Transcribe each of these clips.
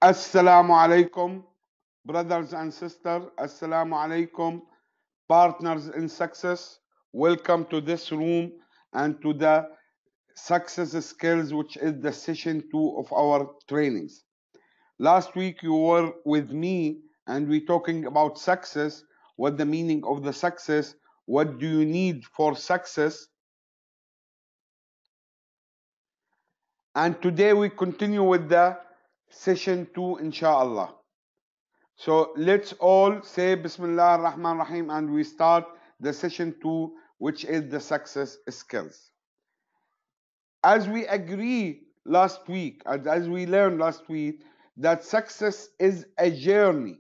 Assalamu alaikum, brothers and sisters. Assalamu alaikum, partners in success. Welcome to this room and to the success skills, which is the session 2 of our trainings. Last week you were with me and we talking about success, what the meaning of the success, what do you need for success. And today we continue with the session 2, inshallah. So let's all say Bismillah ar-Rahman ar-Rahim and we start the session 2, which is the success skills. As we agree last week, as we learned last week, that success is a journey.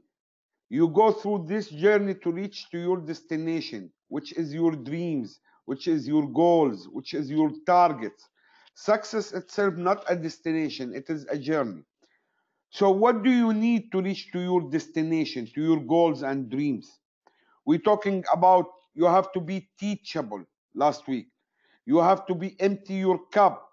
You go through this journey to reach to your destination, which is your dreams, which is your goals, which is your targets. Success itself, not a destination, it is a journey. So what do you need to reach to your destination, to your goals and dreams? We're talking about you have to be teachable last week. You have to be empty your cup.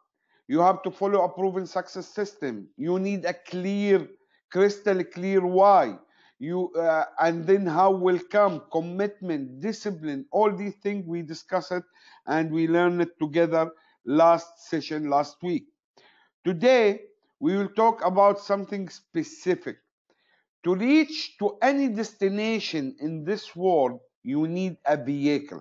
You have to follow a proven success system. You need a clear, crystal clear why. And then how will come commitment, discipline, all these things we discussed it and we learned it together last session last week. Today we will talk about something specific. To reach to any destination in this world, you need a vehicle,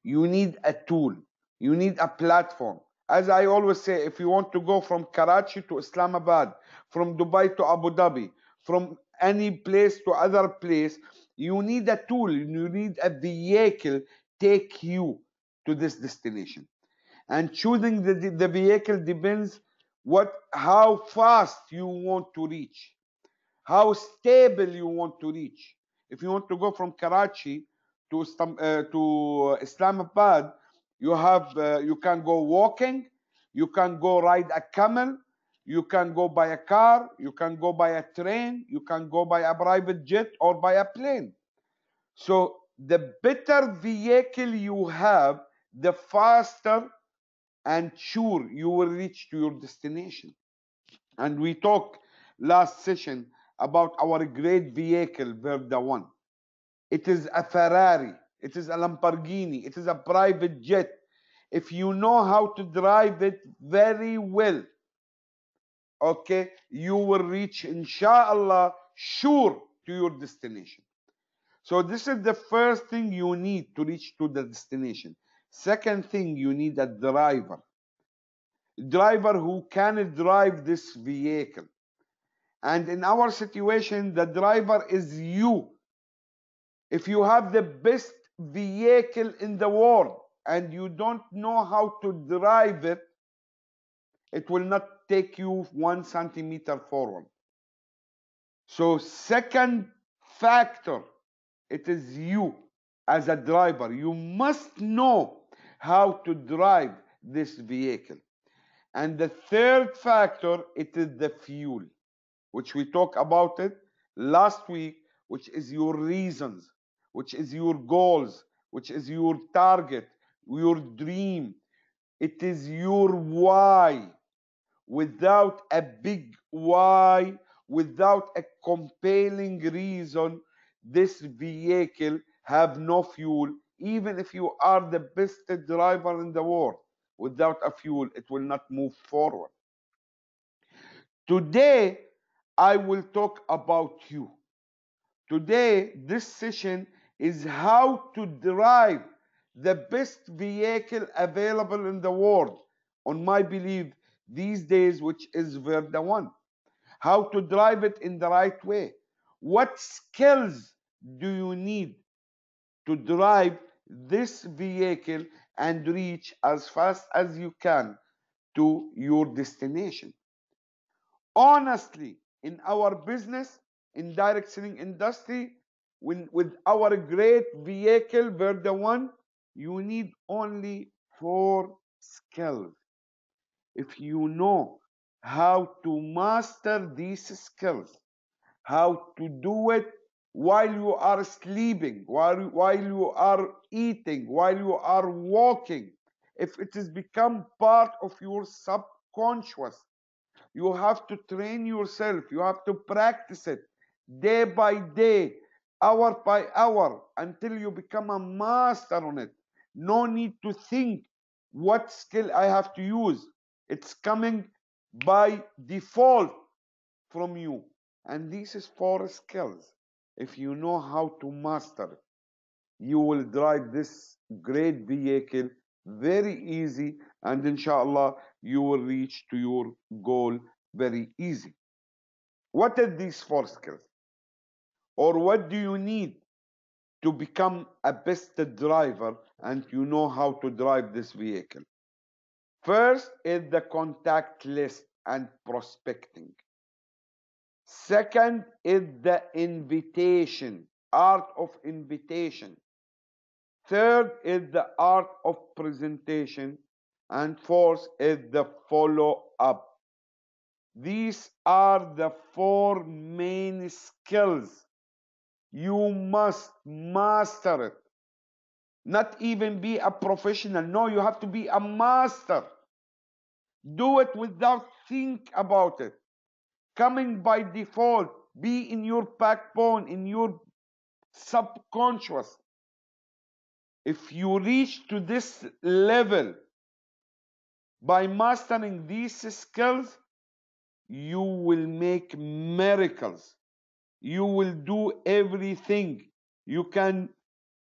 you need a tool, you need a platform. As I always say, if you want to go from Karachi to Islamabad, from Dubai to Abu Dhabi, from any place to other place, you need a tool, you need a vehicle take you to this destination. And choosing the vehicle depends how fast you want to reach, how stable you want to reach. If you want to go from Karachi to Islamabad, you can go walking, you can go ride a camel, you can go by a car, you can go by a train, you can go by a private jet or by a plane. So the better vehicle you have, the faster and sure you will reach to your destination. And we talked last session about our great vehicle, VRDA1. It is a Ferrari, it is a Lamborghini, it is a private jet. If you know how to drive it very well, okay, you will reach, inshallah, sure to your destination. So this is the first thing you need to reach to the destination. Second thing, you need a driver who can drive this vehicle. And in our situation, the driver is you. If you have the best vehicle in the world and you don't know how to drive it, it will not take you 1 centimeter forward. So second factor, it is you as a driver. You must know how to drive this vehicle. And the third factor, it is the fuel, which we talked about it last week, which is your reasons, which is your goals, which is your target, your dream. It is your why. Without a big why, without a compelling reason, this vehicle have no fuel. Even if you are the best driver in the world, without a fuel, it will not move forward. Today, I will talk about you. Today, this session is how to drive the best vehicle available in the world, on my belief, these days, which is VRDA1. How to drive it in the right way. What skills do you need to drive this vehicle and reach as fast as you can to your destination? Honestly, in our business, in direct selling industry, with our great vehicle, VRDA1, you need only 4 skills. If you know how to master these skills, how to do it while you are sleeping, while you are eating, while you are walking, if it has become part of your subconscious, You have to train yourself. You have to practice it day by day, hour by hour, until you become a master on it. No need to think what skill I have to use. It's coming by default from you. And this is 4 skills. If you know how to master it, you will drive this great vehicle very easy, and inshallah you will reach to your goal very easy. What are these 4 skills, or what do you need to become a best driver and you know how to drive this vehicle? First is the contact list and prospecting. Second is the invitation, art of invitation. Third is the art of presentation. And fourth is the follow up. These are the 4 main skills. You must master it. Not even be a professional. No, you have to be a master. Do it without think about it. Coming by default, be in your backbone, in your subconscious. If you reach to this level by mastering these skills, you will make miracles. You will do everything you can,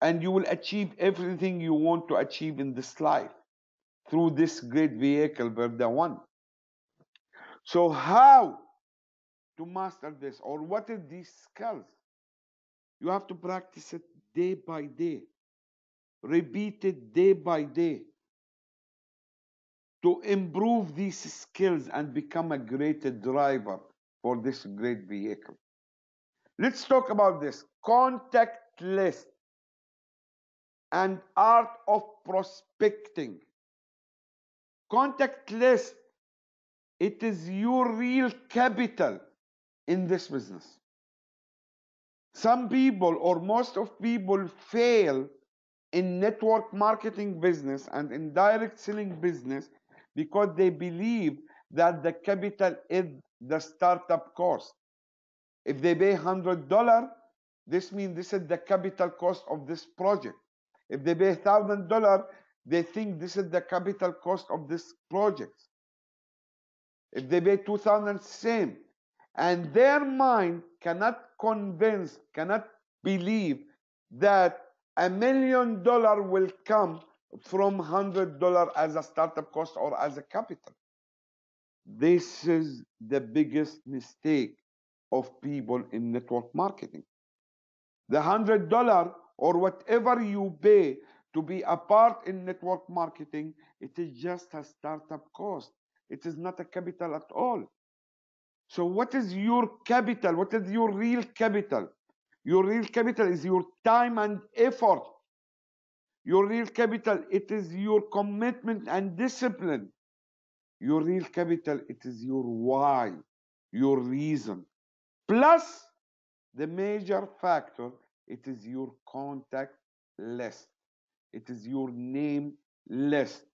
and you will achieve everything you want to achieve in this life through this great vehicle, VRDA1. So how to master this, or what are these skills? You have to practice it day by day. Repeat it day by day to improve these skills and become a great driver for this great vehicle. Let's talk about this contact list and art of prospecting. Contact list, it is your real capital in this business. Some people, or most of people, fail in network marketing business and in direct selling business because they believe that the capital is the startup cost. If they pay $100, this means this is the capital cost of this project. If they pay $1,000, they think this is the capital cost of this project. If they pay 2,000, same. And their mind cannot convince, cannot believe that $1 million will come from $100 as a startup cost or as a capital. This is the biggest mistake of people in network marketing. The $100 or whatever you pay to be a part in network marketing, it is just a startup cost. It is not a capital at all. So what is your capital? What is your real capital? Your real capital is your time and effort. Your real capital, it is your commitment and discipline. Your real capital, it is your why, your reason. Plus, the major factor, it is your contact list. It is your name list.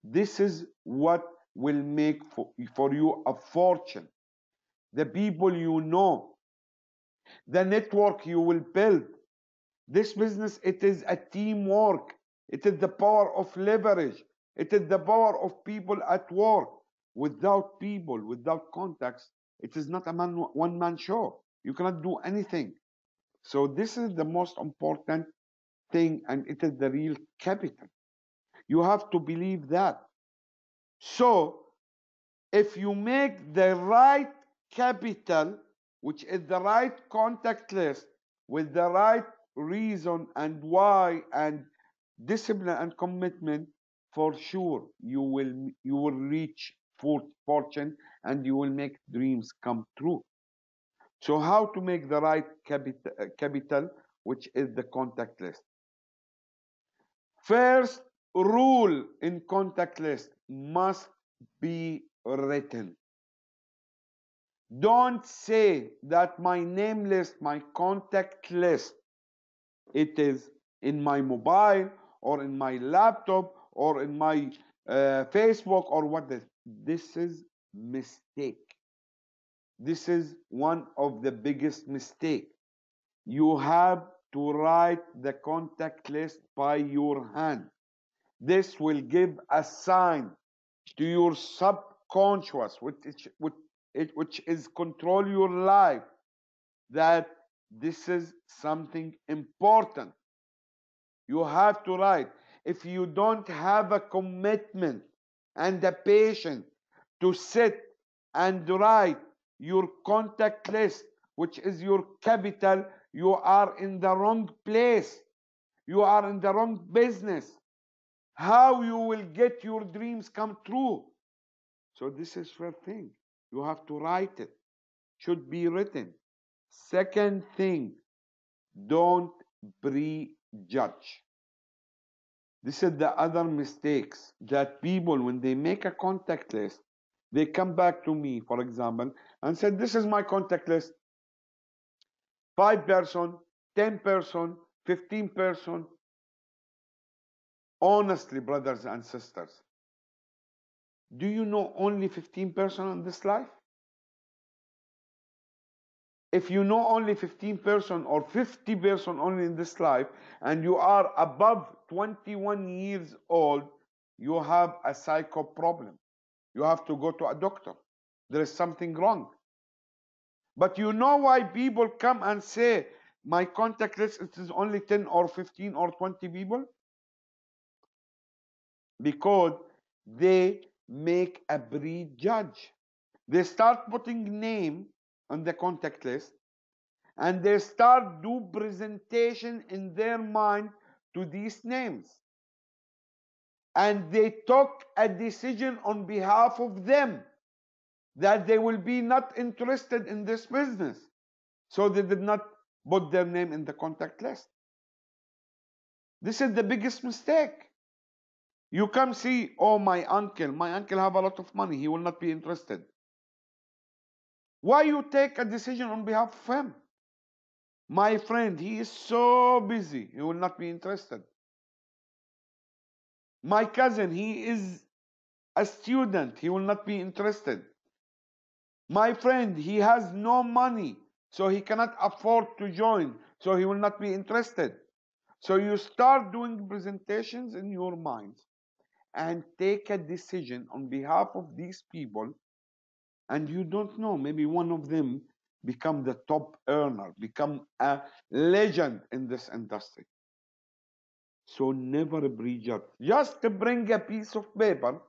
This is what will make for you a fortune. The people you know, the network you will build. This business, it is a teamwork. It is the power of leverage. It is the power of people at work. Without people, without contacts, it is not a one-man show. You cannot do anything. So this is the most important thing, and it is the real capital. You have to believe that. So if you make the right capital, which is the right contact list, with the right reason and why and discipline and commitment, for sure you will reach fortune, and you will make dreams come true. So how to make the right capital, which is the contact list? First rule in contact list must be written. Don't say that my name list, my contact list, it is in my mobile or in my laptop or in my Facebook or what this. This is mistake. This is one of the biggest mistakes. You have to write the contact list by your hand. This will give a sign to your subconscious, which is control your life, that this is something important. You have to write. If you don't have a commitment and a patience to sit and write your contact list, which is your capital, you are in the wrong place. You are in the wrong business. How you will get your dreams come true? So this is first thing. You have to write it. Should be written. Second thing, don't prejudge. This is the other mistakes that people, when they make a contact list, they come back to me, for example, and said, this is my contact list. 5 person, 10 person, 15 person. Honestly, brothers and sisters, do you know only 15 person in this life? If you know only 15 person or 50 person only in this life, and you are above 21 years old, you have a psycho problem. You have to go to a doctor. There is something wrong. But you know why people come and say, my contact list is only 10 or 15 or 20 people? Because they make a prejudge. They start putting name on the contact list, and they start do presentation in their mind to these names, and they took a decision on behalf of them that they will be not interested in this business, so they did not put their name in the contact list. This is the biggest mistake. You come see, oh, my uncle have a lot of money, he will not be interested. Why you take a decision on behalf of him? My friend, he is so busy, he will not be interested. My cousin, he is a student, he will not be interested. My friend, he has no money, so he cannot afford to join, so he will not be interested. So you start doing presentations in your mind and take a decision on behalf of these people, and you don't know, maybe one of them become the top earner, become a legend in this industry. So never prejudge. Just bring a piece of paper,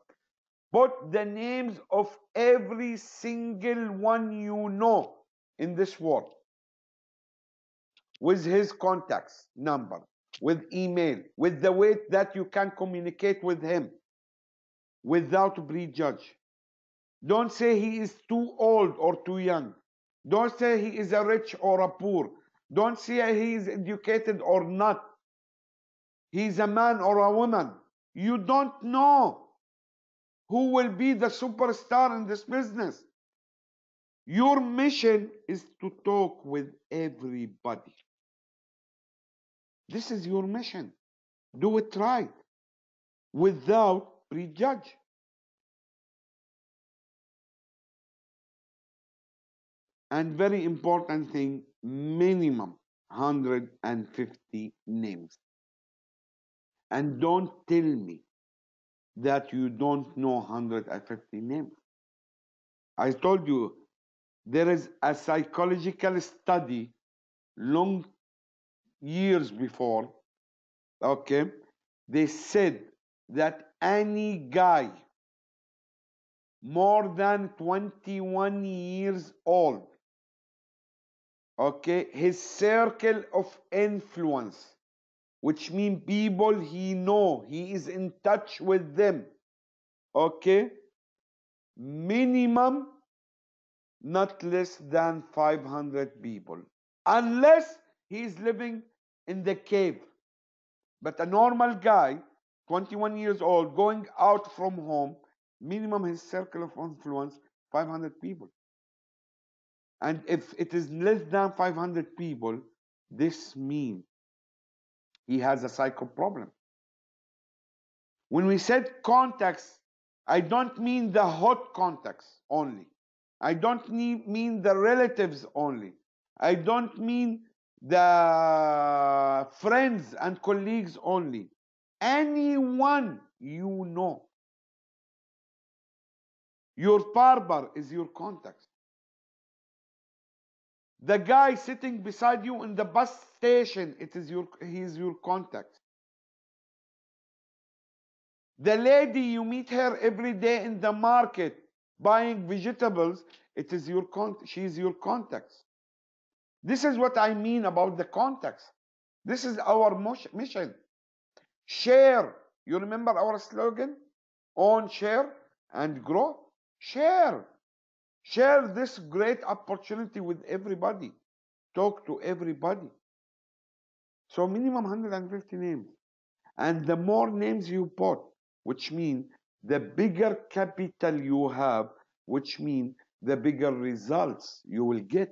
put the names of every single one you know in this world, with his contacts number, with email, with the way that you can communicate with him without prejudge. Don't say he is too old or too young. Don't say he is a rich or a poor. Don't say he is educated or not. He's a man or a woman. You don't know who will be the superstar in this business. Your mission is to talk with everybody. This is your mission. Do it right without prejudge. And very important thing, minimum 150 names. And don't tell me that you don't know 150 names. I told you there is a psychological study long years before, okay? They said that any guy more than 21 years old, okay, his circle of influence, which means people he know, he is in touch with them, okay, minimum not less than 500 people, unless he is living in the cave. But a normal guy, 21 years old, going out from home, minimum his circle of influence 500 people. And if it is less than 500 people, this means he has a psycho problem. When we said contacts I don't mean the hot contacts only. I don't mean the relatives only. I don't mean the friends and colleagues only. Anyone you know. Your barber is your contact. The guy sitting beside you in the bus station, he is your contact. The lady you meet her every day in the market buying vegetables, she is your contact. This is what I mean about the contacts. This is our mission. Share. You remember our slogan? Own, share, and grow. Share. Share this great opportunity with everybody. Talk to everybody. So minimum 150 names. And the more names you put, which means the bigger capital you have, which means the bigger results you will get.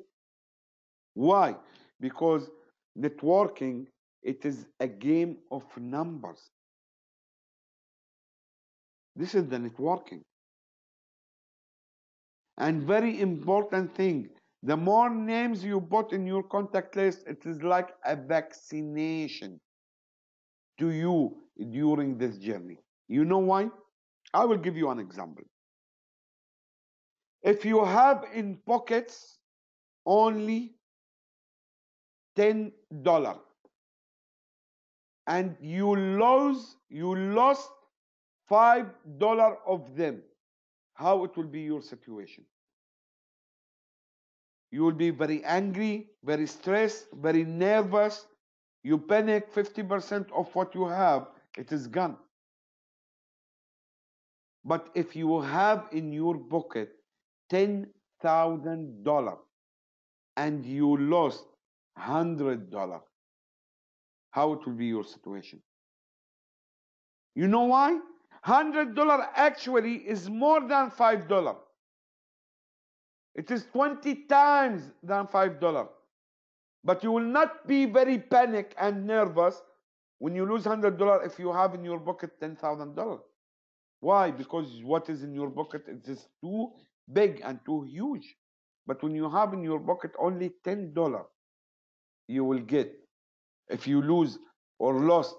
Why? Because networking, it is a game of numbers. This is the networking. And very important thing, the more names you put in your contact list, it is like a vaccination to you during this journey. You know why? I will give you an example. If you have in pockets only $10 and you lost $5 of them, how it will be your situation? You will be very angry, very stressed, very nervous. You panic. 50% of what you have, it is gone. But if you have in your pocket $10,000 and you lost $100, how it will be your situation? You know why? $100 actually is more than $5. It is 20 times than $5. But you will not be very panic and nervous when you lose $100 if you have in your pocket $10,000. Why? Because what is in your pocket is too big and too huge. But when you have in your pocket only $10, you will get. If you lose or lost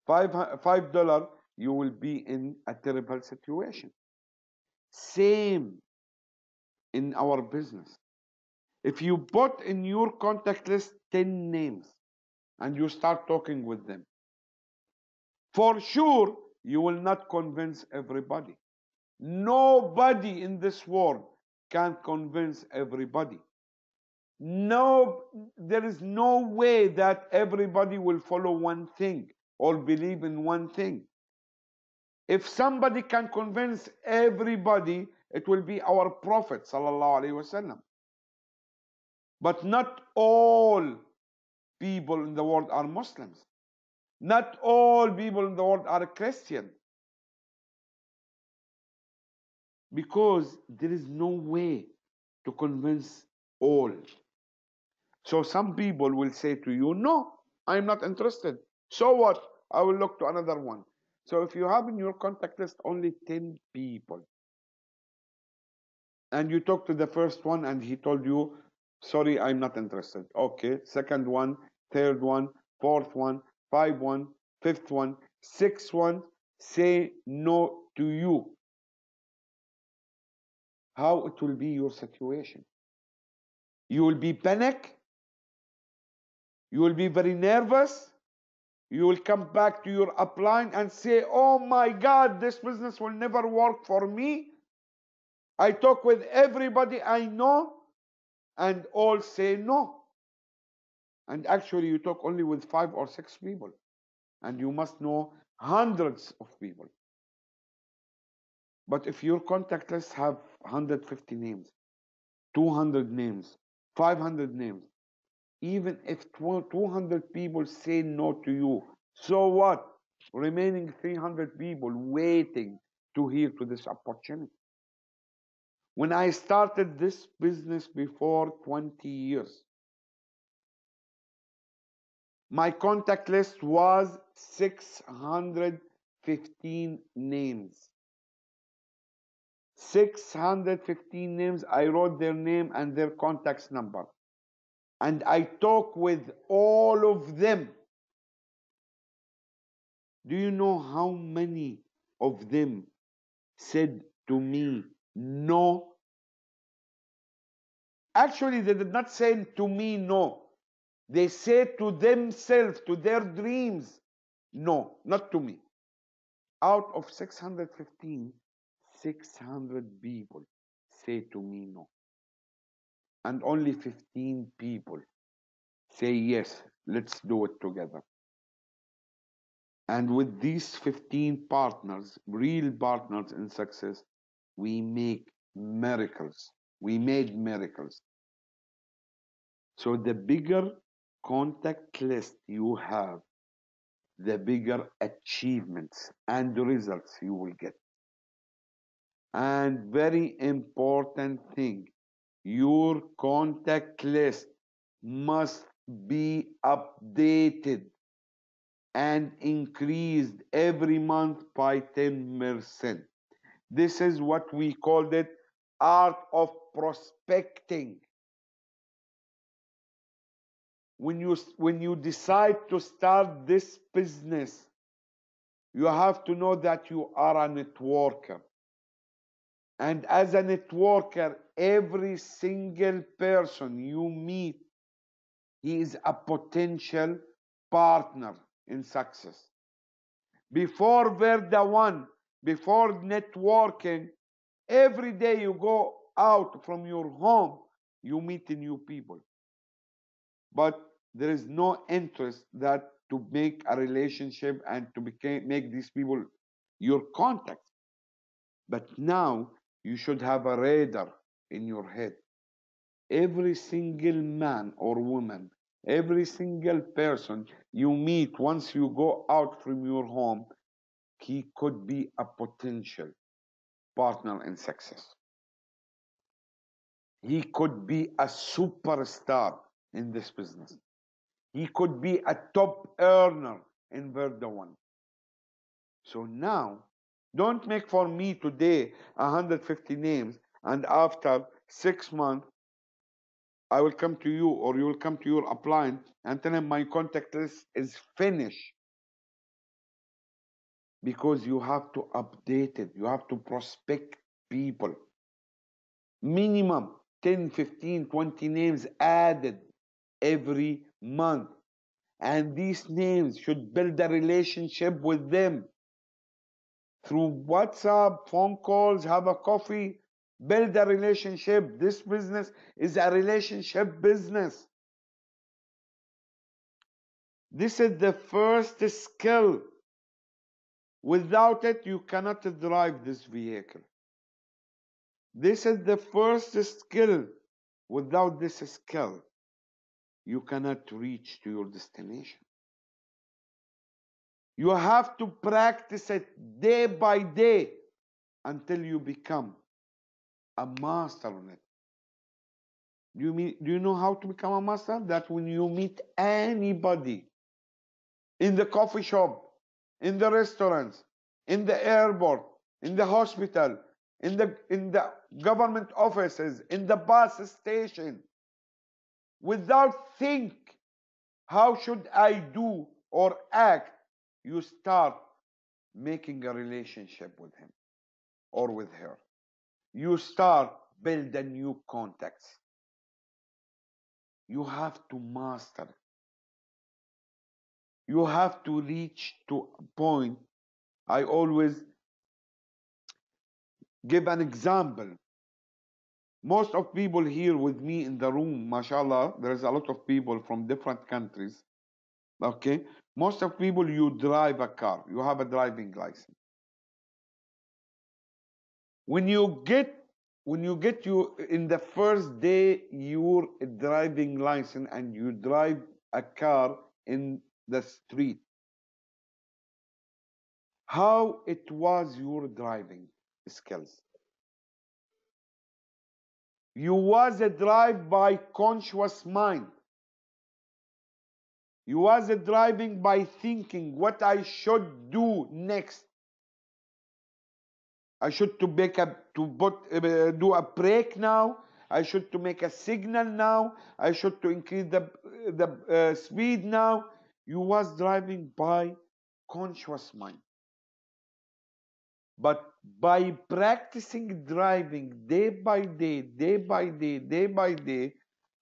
$5, you will be in a terrible situation. Same in our business. If you put in your contact list 10 names and you start talking with them, for sure you will not convince everybody. Nobody in this world can convince everybody. No, there is no way that everybody will follow one thing or believe in one thing. If somebody can convince everybody, it will be our Prophet sallallahu alaihi wasallam. But not all people in the world are Muslims. Not all people in the world are Christian. Because there is no way to convince all. So some people will say to you, no, I'm not interested. So what? I will look to another one. So if you have in your contact list only 10 people, and you talk to the first one and he told you, sorry, I'm not interested. Okay, second one, third one, fourth one, fifth one, sixth one, say no to you. How it will be your situation? You will be panic. You will be very nervous. You will come back to your upline and say, oh my God, this business will never work for me. I talk with everybody I know and all say no. And actually you talk only with 5 or 6 people and you must know hundreds of people. But if your contact list have 150 names, 200 names, 500 names, even if 200 people say no to you, so what? Remaining 300 people waiting to hear to this opportunity. When I started this business before 20 years, my contact list was 615 names. 615 names. I wrote their name and their contact number. And I talk with all of them. Do you know how many of them said to me, no? Actually, they did not say to me, no. They said to themselves, to their dreams, no, not to me. Out of 615, 600 people say to me, no. And only 15 people say, yes, let's do it together. And with these 15 partners, real partners in success, we make miracles. We made miracles. So the bigger contact list you have, the bigger achievements and results you will get. And very important thing, your contact list must be updated and increased every month by 10%. This is what we called it art of prospecting. When you decide to start this business, you have to know that you are a networker. And as a networker, every single person you meet, he is a potential partner in success. Before VRDA1, before networking, every day you go out from your home, you meet new people. But there is no interest that to make a relationship and to make these people your contacts. But now you should have a radar in your head. Every single man or woman, every single person you meet once you go out from your home, he could be a potential partner in success. He could be a superstar in this business. He could be a top earner in VRDA1. So now, don't make for me today 150 names, and after 6 months, I will come to you or you will come to your upline and tell him my contact list is finished. Because you have to update it. You have to prospect people. Minimum 10, 15, 20 names added every month. And these names should build a relationship with them through WhatsApp, phone calls, have a coffee, build a relationship. This business is a relationship business. This is the first skill. Without it, you cannot drive this vehicle. This is the first skill. Without this skill, you cannot reach to your destination. You have to practice it day by day until you become a master on it. Do you know how to become a master? That when you meet anybody in the coffee shop, in the restaurants, in the airport, in the hospital, in the government offices, in the bus station, without think, how should I do or act? You start making a relationship with him or with her. You start building new contacts. You have to master it. You have to reach to a point. I always give an example. Most of people here with me in the room, mashallah, there's a lot of people from different countries. Okay? Most of people, you drive a car. You have a driving license. When you get you in the first day your driving license and you drive a car in the street, how it was your driving skills? You was a drive by conscious mind. You was a driving by thinking what I should do next. I should to make a to put do a brake now. I should to make a signal now. I should to increase the speed now. You was driving by conscious mind, but by practicing driving day by day, day by day, day by day,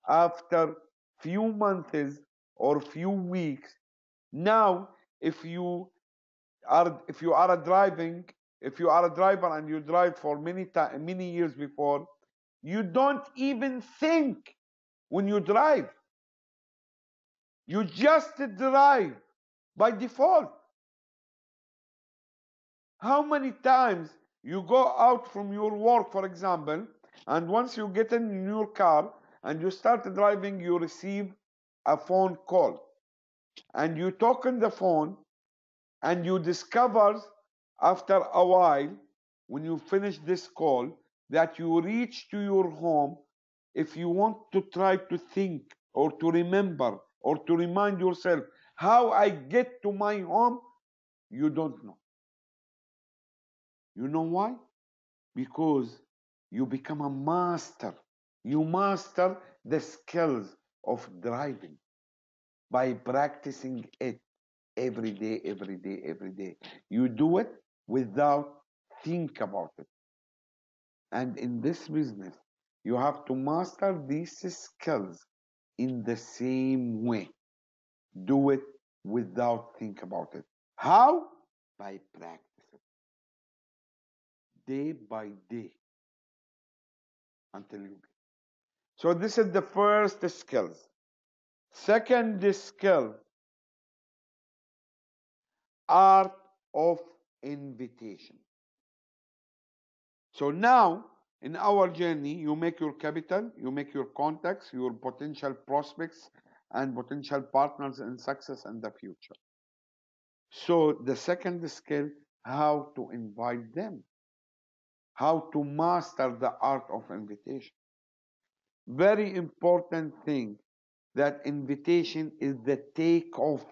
after few months or few weeks, now if you are a driving if you are a driver and you drive for many years before, you don't even think when you drive. You just drive by default. How many times you go out from your work, for example, and once you get in your car and you start driving, you receive a phone call and you talk on the phone, and you discover after a while, when you finish this call, that you reach to your home. If you want to try to think or to remember or to remind yourself how I get to my home, you don't know. You know why? Because you become a master. You master the skills of driving by practicing it every day, every day, every day. You do it without think about it. And in this business, you have to master these skills in the same way. Do it without think about it. How? By practicing day by day until you get. So this is the first skill. Second skill, art of invitation. So now, in our journey, you make your capital, you make your contacts, your potential prospects, and potential partners in success and the future. So the second skill, how to invite them, how to master the art of invitation. Very important thing, that invitation is the takeoff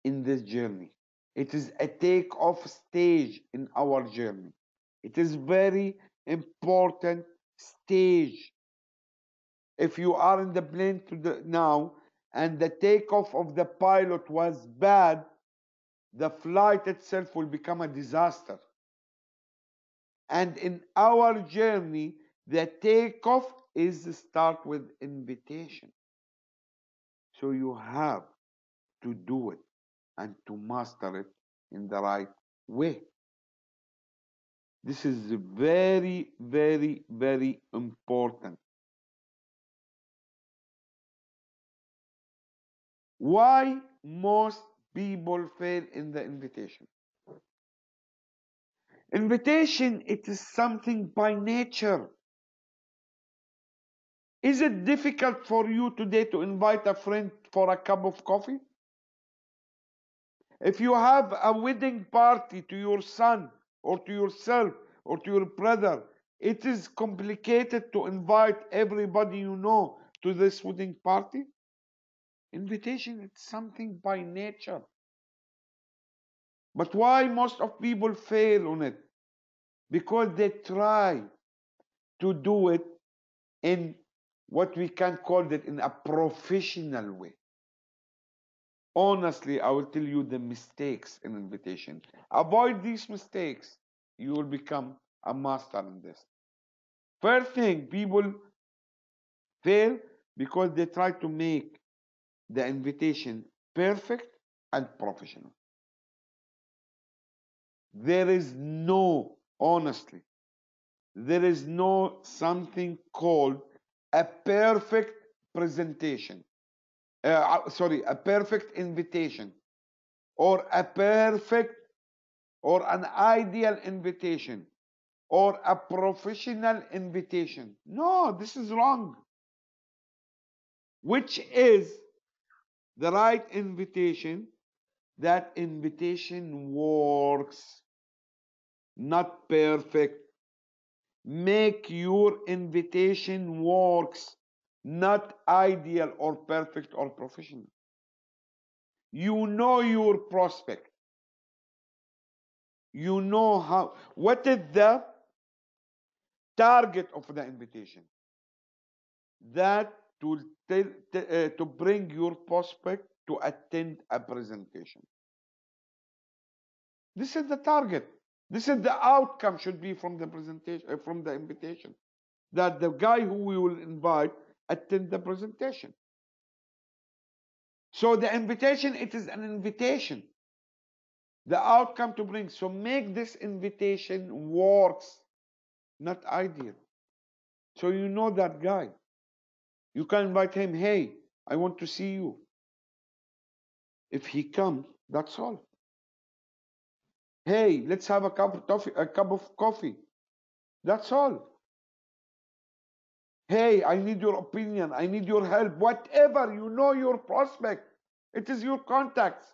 in this journey. It is a takeoff stage in our journey. It is very important stage. If you are in the plane now and the takeoff of the pilot was bad, the flight itself will become a disaster. And in our journey, the takeoff is start with invitation. So you have to do it and to master it in the right way. This is very, very, very important. Why most people fail in the invitation? Invitation, it is something by nature. Is it difficult for you today to invite a friend for a cup of coffee? If you have a wedding party to your son or to yourself or to your brother, it is complicated to invite everybody you know to this wedding party. Invitation, it's something by nature. But why most of people fail on it? Because they try to do it in what we can call it in a professional way. Honestly, I will tell you the mistakes in invitation. Avoid these mistakes. You will become a master in this. First thing, people fail because they try to make the invitation perfect and professional. There is no, honestly, there is no something called a perfect presentation. Sorry, a perfect invitation or a perfect or an ideal invitation or a professional invitation. No, this is wrong. Which is the right invitation? That invitation works, not perfect. Make your invitation works, not ideal or perfect or professional. You know your prospect. You know how, what is the target of the invitation? That to bring your prospect to attend a presentation. This is the target. This is the outcome should be from the presentation, from the invitation. That the guy who we will invite attend the presentation. So the invitation, it is an invitation. The outcome to bring. So make this invitation works, not ideal. So you know that guy. You can invite him, hey, I want to see you. If he comes, that's all. Hey, let's have a cup of coffee. That's all. Hey, I need your opinion. I need your help. Whatever, you know your prospect. It is your contacts.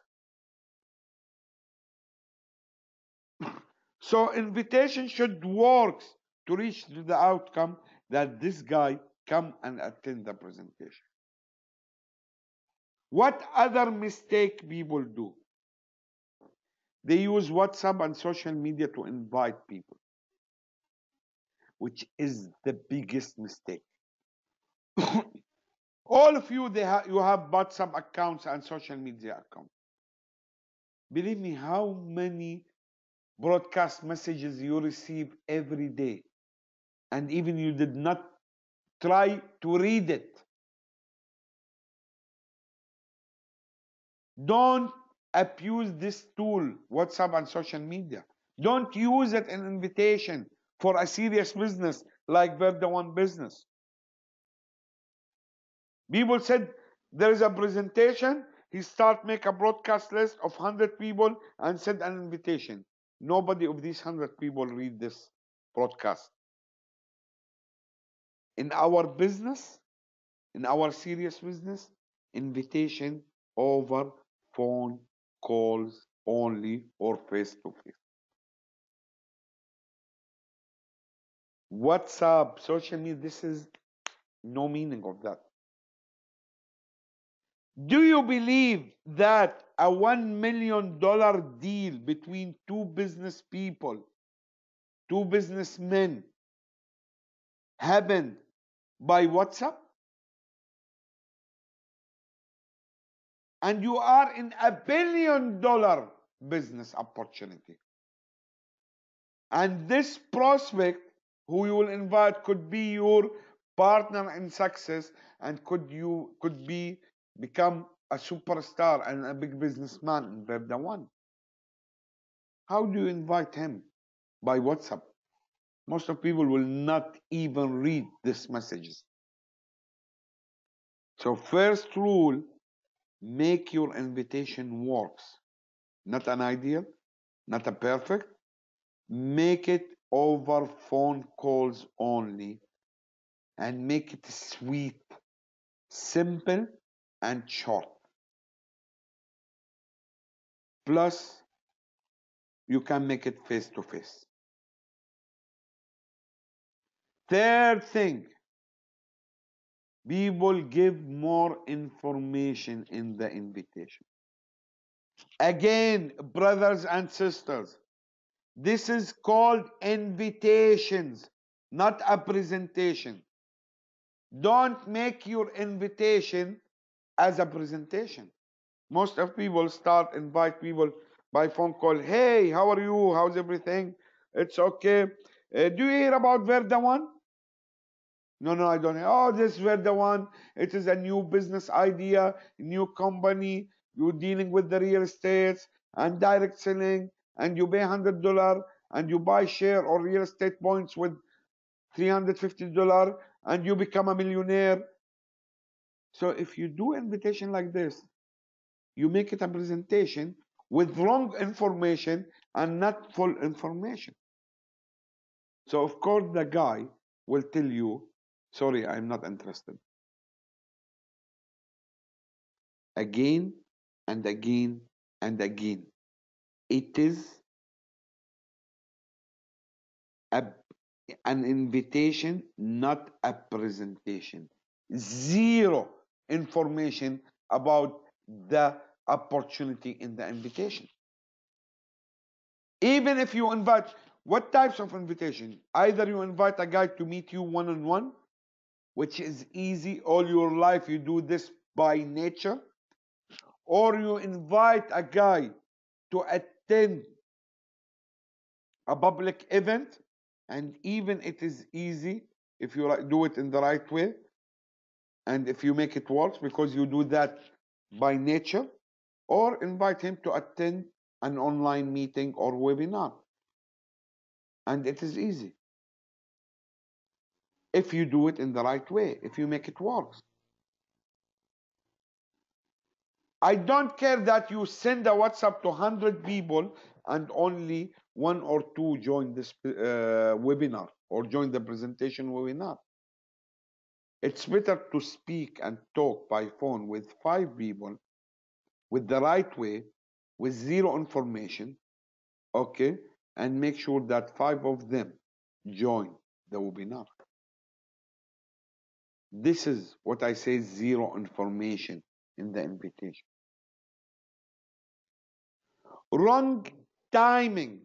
So invitation should work to reach the outcome that this guy come and attend the presentation. What other mistake people do? They use WhatsApp and social media to invite people, which is the biggest mistake. All of you, you have WhatsApp accounts and social media accounts. Believe me, how many broadcast messages you receive every day, and even you did not try to read it. Don't abuse this tool, WhatsApp and social media. Don't use it in invitation for a serious business like VRDA1 business. People said there is a presentation. He start make a broadcast list of 100 people and send an invitation. Nobody of these 100 people read this broadcast. In our business, in our serious business, invitation over phone calls only or face to face. WhatsApp, social media, this is no meaning of that. Do you believe that a $1 million deal between two business people, two businessmen, happened by WhatsApp? And you are in a $1 billion business opportunity. And this prospect who you will invite could be your partner in success, and could become a superstar and a big businessman in VRDA1. How do you invite him? By WhatsApp. Most of people will not even read these messages. So first rule, make your invitation works. Not an ideal, not a perfect. Make it over phone calls only, and make it sweet, simple, and short. Plus, you can make it face to face. Third thing, people give more information in the invitation. Again, brothers and sisters, this is called invitations, not a presentation. Don't make your invitation as a presentation. Most of people start invite people by phone call. Hey, how are you? How's everything? It's okay. Do you hear about VRDA1? No, no, I don't hear. Oh, this VRDA1. It is a new business idea, new company. You're dealing with the real estate and direct selling, and you pay $100 and you buy share or real estate points with $350 and you become a millionaire. So if you do invitation like this, you make it a presentation with wrong information and not full information. So of course the guy will tell you, sorry, I'm not interested. Again and again and again. It is an invitation, not a presentation. Zero information about the opportunity in the invitation. Even if you invite, what types of invitation? Either you invite a guy to meet you one-on-one, which is easy, all your life you do this by nature, or you invite a guy to attend a public event, and even it is easy if you do it in the right way, and if you make it work because you do that by nature, or invite him to attend an online meeting or webinar, and it is easy if you do it in the right way, if you make it work. I don't care that you send a WhatsApp to 100 people and only one or two join this webinar or join the presentation webinar. It's better to speak and talk by phone with 5 people with the right way, with zero information, okay, and make sure that 5 of them join the webinar. This is what I say, zero information in the invitation. Wrong timing.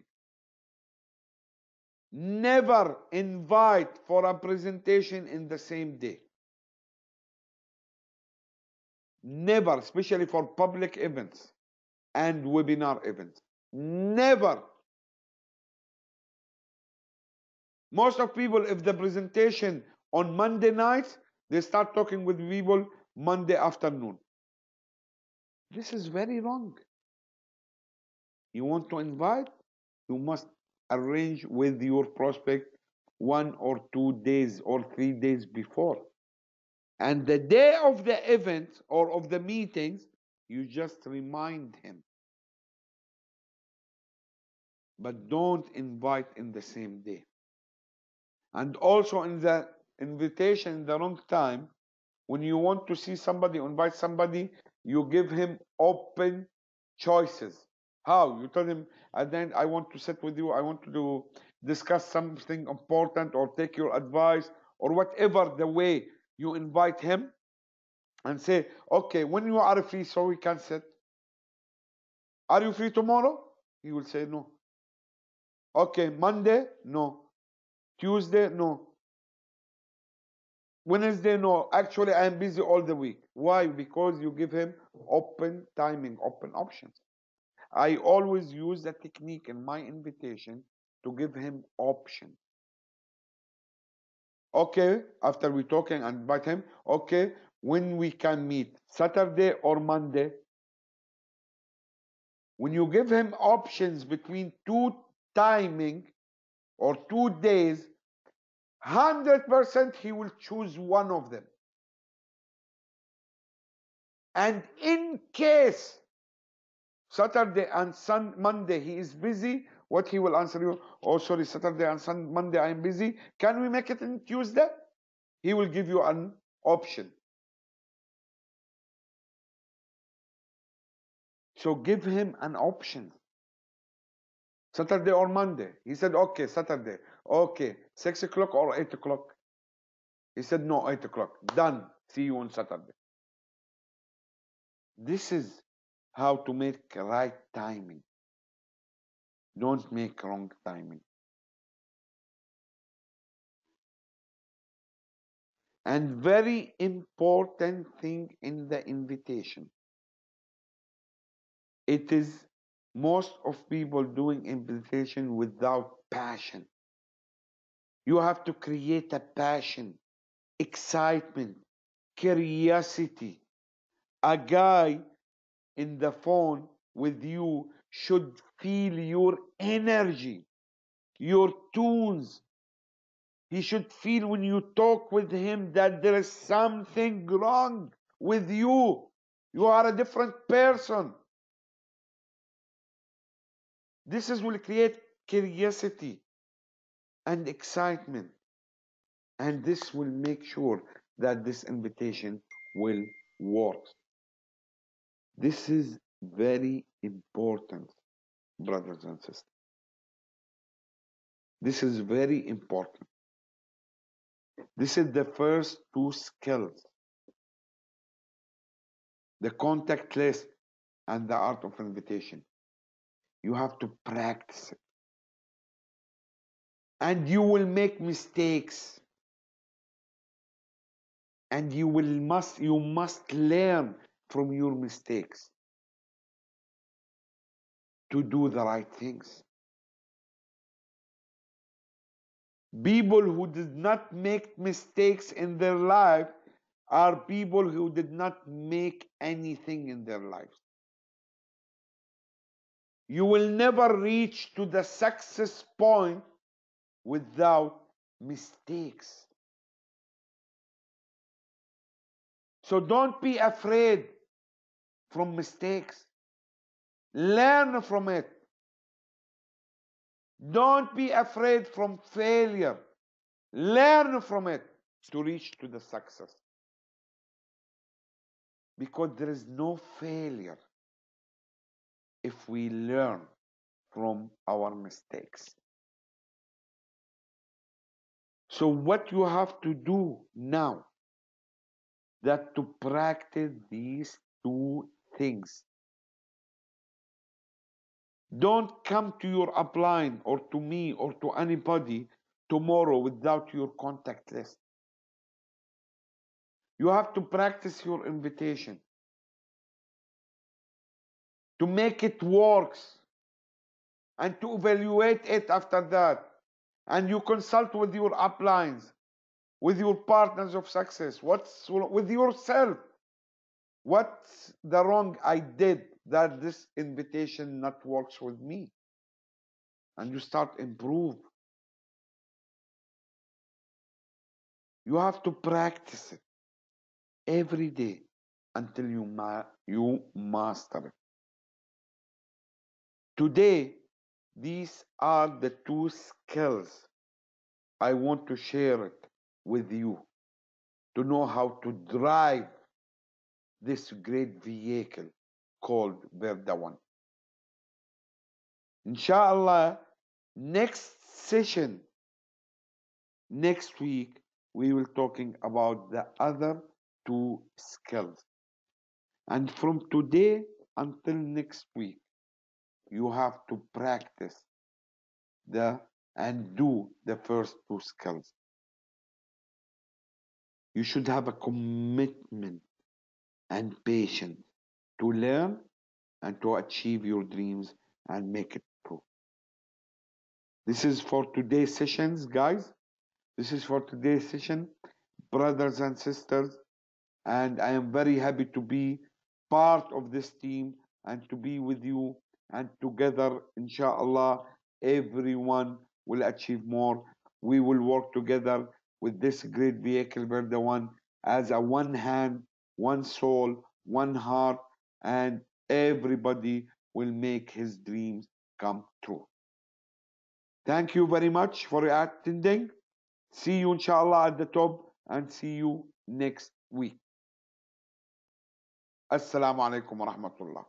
Never invite for a presentation in the same day. Never, especially for public events and webinar events. Never. Most of people, if the presentation on Monday night, they start talking with people Monday afternoon. This is very wrong. You want to invite, you must arrange with your prospect 1 or 2 days or 3 days before. And the day of the event or of the meetings, you just remind him. But don't invite in the same day. And also in the invitation in the wrong time, when you want to see somebody, invite somebody, you give him open choices. How? You tell him, and then I want to sit with you, I want to discuss something important or take your advice or whatever the way you invite him, and say, okay, when you are free so we can sit. Are you free tomorrow? He will say no. Okay, Monday? No. Tuesday? No. Wednesday? No. Actually, I am busy all the week. Why? Because you give him open timing, open options. I always use that technique in my invitation to give him options. Okay, after we talking and invite him, okay, when we can meet, Saturday or Monday? When you give him options between two timing or 2 days, 100% he will choose one of them. And in case Saturday and Monday he is busy, what he will answer you? Oh, sorry, Saturday and Monday I am busy. Can we make it on Tuesday? He will give you an option. So give him an option. Saturday or Monday. He said, okay, Saturday. Okay, 6 o'clock or 8 o'clock? He said, no, 8 o'clock. Done. See you on Saturday. This is how to make right timing. Don't make wrong timing. And very important thing in the invitation. It is most of people doing invitation without passion. You have to create a passion, excitement, curiosity. A guy in the phone with you should feel your energy, your tunes. He should feel when you talk with him that there is something wrong with you. You are a different person. This will create curiosity and excitement. And this will make sure that this invitation will work. This is very important, brothers and sisters. This is very important. This is the first 2 skills: the contact list and the art of invitation. You have to practice it. and you will make mistakes, and you must learn from your mistakes to do the right things. People who did not make mistakes in their life are people who did not make anything in their lives. You will never reach to the success point without mistakes. So don't be afraid from mistakes. Learn from it. Don't be afraid from failure. Learn from it to reach to the success. Because there is no failure if we learn from our mistakes. So what you have to do now, that to practice these two things. Don't come to your upline or to me or to anybody tomorrow without your contact list. You have to practice your invitation to make it works and to evaluate it after that. And you consult with your uplines, with your partners of success, what's with yourself. What's the wrong I did that this invitation not works with me? And you start improve. You have to practice it every day until you master it. Today, these are the two skills I want to share it with you to know how to drive this great vehicle called VRDA1. Inshallah, next session, next week, we will talking about the other two skills. And from today until next week, you have to practice and do the first two skills. You should have a commitment and patience to learn and to achieve your dreams and make it true. This is for today's sessions, guys. This is for today's session, brothers and sisters. And I am very happy to be part of this team and to be with you. And together, inshallah, everyone will achieve more. We will work together with this great vehicle, VRDA1, as a one hand, one soul, one heart, and everybody will make his dreams come true. Thank you very much for attending. See you, inshallah, at the top, and see you next week. السلام عليكم ورحمة الله.